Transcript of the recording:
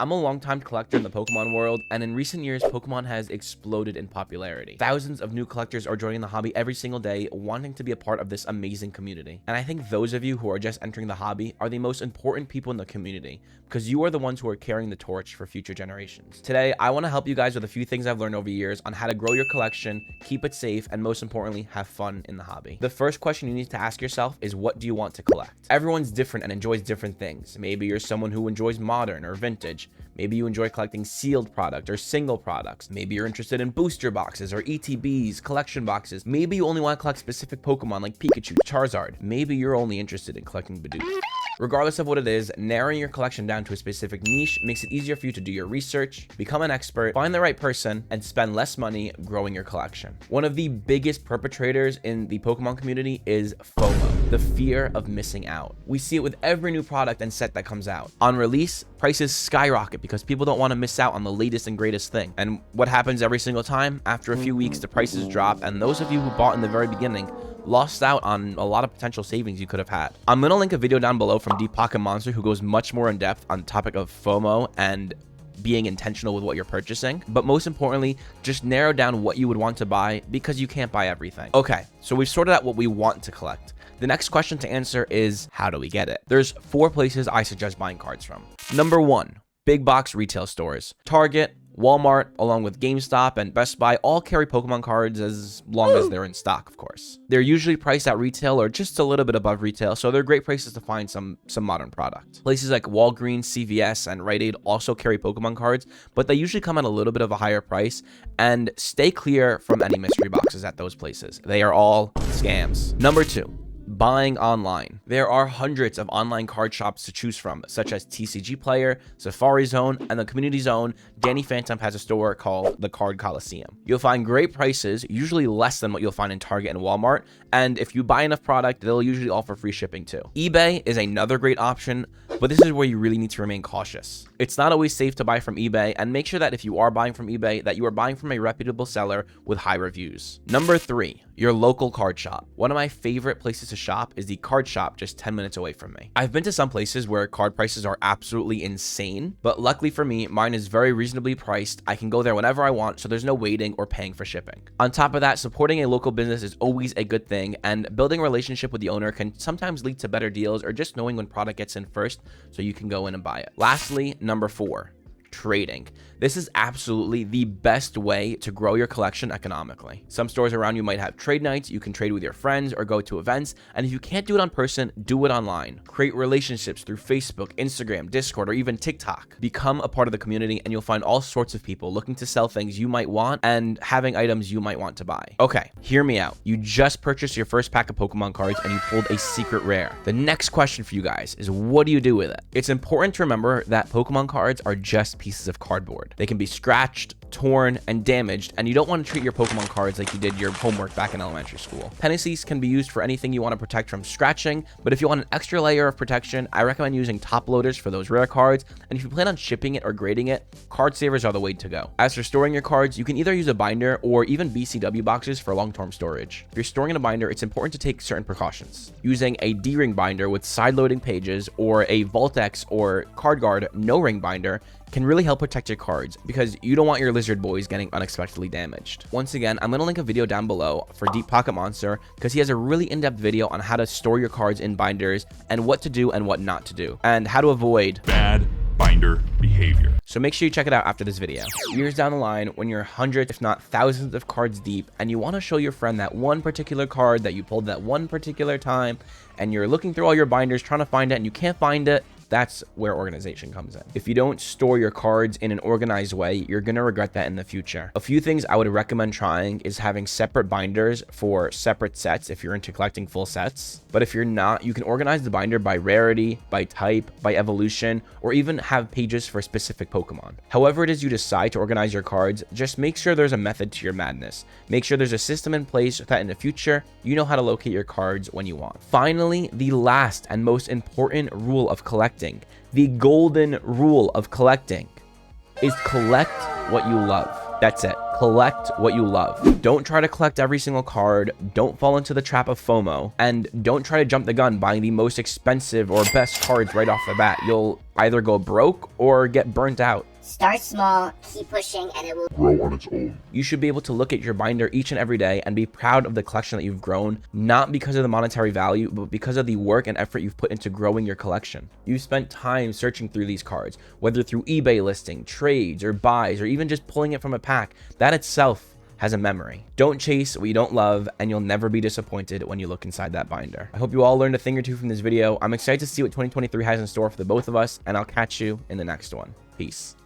I'm a longtime collector in the Pokemon world, and in recent years, Pokemon has exploded in popularity. Thousands of new collectors are joining the hobby every single day, wanting to be a part of this amazing community. And I think those of you who are just entering the hobby are the most important people in the community, because you are the ones who are carrying the torch for future generations. Today, I want to help you guys with a few things I've learned over years on how to grow your collection, keep it safe, and most importantly, have fun in the hobby. The first question you need to ask yourself is, what do you want to collect? Everyone's different and enjoys different things. Maybe you're someone who enjoys modern or vintage. Maybe you enjoy collecting sealed product or single products. Maybe you're interested in booster boxes or ETBs, collection boxes. Maybe you only want to collect specific Pokemon like Pikachu, Charizard. Maybe you're only interested in collecting Bidoof. Regardless of what it is, narrowing your collection down to a specific niche makes it easier for you to do your research, become an expert, find the right person, and spend less money growing your collection. One of the biggest perpetrators in the Pokemon community is FOMO, the fear of missing out. We see it with every new product and set that comes out. On release, prices skyrocket because people don't want to miss out on the latest and greatest thing. And what happens every single time? After a few weeks, the prices drop, and those of you who bought in the very beginning lost out on a lot of potential savings you could have had. I'm gonna link a video down below from ProfessorMetri who goes much more in depth on the topic of FOMO and being intentional with what you're purchasing. But most importantly, just narrow down what you would want to buy because you can't buy everything. Okay, so we've sorted out what we want to collect. The next question to answer is, how do we get it? There's 4 places I suggest buying cards from. Number 1, big box retail stores. Target, Walmart, along with GameStop and Best Buy, all carry Pokemon cards as long as they're in stock, of course. They're usually priced at retail or just a little bit above retail, so they're great places to find some modern product. Places like Walgreens, CVS, and Rite Aid also carry Pokemon cards, but they usually come at a little bit of a higher price, and stay clear from any mystery boxes at those places. They are all scams. Number 2, buying online. There are hundreds of online card shops to choose from, such as TCG Player, Safari Zone, and the community zone. Danny Phantom has a store called the Card Coliseum. You'll find great prices, usually less than what you'll find in Target and Walmart, and if you buy enough product, they'll usually offer free shipping too. eBay is another great option, but this is where you really need to remain cautious. It's not always safe to buy from eBay, and make sure that if you are buying from eBay, that you are buying from a reputable seller with high reviews. Number 3, your local card shop. One of my favorite places to shop is the card shop just 10 minutes away from me. I've been to some places where card prices are absolutely insane, but luckily for me, mine is very reasonably priced. I can go there whenever I want, so there's no waiting or paying for shipping. On top of that, supporting a local business is always a good thing, and building a relationship with the owner can sometimes lead to better deals or just knowing when product gets in first so you can go in and buy it. Lastly, number 4, trading. This is absolutely the best way to grow your collection economically. Some stores around you might have trade nights. You can trade with your friends or go to events. And if you can't do it on person, do it online. Create relationships through Facebook, Instagram, Discord, or even TikTok. Become a part of the community and you'll find all sorts of people looking to sell things you might want and having items you might want to buy. Okay, hear me out. You just purchased your first pack of Pokemon cards and you pulled a secret rare. The next question for you guys is, what do you do with it? It's important to remember that Pokemon cards are just pieces of cardboard. They can be scratched, torn, and damaged, and you don't want to treat your Pokemon cards like you did your homework back in elementary school. Pennies can be used for anything you want to protect from scratching, but if you want an extra layer of protection, I recommend using top loaders for those rare cards, and if you plan on shipping it or grading it, card savers are the way to go. As for storing your cards, you can either use a binder or even BCW boxes for long-term storage. If you're storing in a binder, it's important to take certain precautions. Using a D-ring binder with side-loading pages or a Voltex or CardGuard no-ring binder can really help protect your cards because you don't want your lizard boys getting unexpectedly damaged. Once again, I'm gonna link a video down below for Deep Pocket Monster because he has a really in-depth video on how to store your cards in binders and what to do and what not to do and how to avoid bad binder behavior. So make sure you check it out after this video. Years down the line, when you're hundreds, if not thousands of cards deep, and you want to show your friend that one particular card that you pulled that one particular time, and you're looking through all your binders trying to find it and you can't find it, that's where organization comes in. If you don't store your cards in an organized way, you're gonna regret that in the future. A few things I would recommend trying is having separate binders for separate sets if you're into collecting full sets. But if you're not, you can organize the binder by rarity, by type, by evolution, or even have pages for specific Pokemon. However it is you decide to organize your cards, just make sure there's a method to your madness. Make sure there's a system in place so that in the future, you know how to locate your cards when you want. Finally, the last and most important rule of collecting, the golden rule of collecting, is collect what you love. That's it. Collect what you love. Don't try to collect every single card. Don't fall into the trap of FOMO. And don't try to jump the gun buying the most expensive or best cards right off the bat. You'll either go broke or get burnt out. Start small, keep pushing, and it will Grow on its own. You should be able to look at your binder each and every day and be proud of the collection that you've grown, not because of the monetary value, but because of the work and effort you've put into growing your collection. You've spent time searching through these cards, whether through eBay listing, trades, or buys, or even just pulling it from a pack. That itself has a memory. Don't chase what you don't love, and you'll never be disappointed when you look inside that binder. I hope you all learned a thing or two from this video. I'm excited to see what 2023 has in store for the both of us, and I'll catch you in the next one. Peace.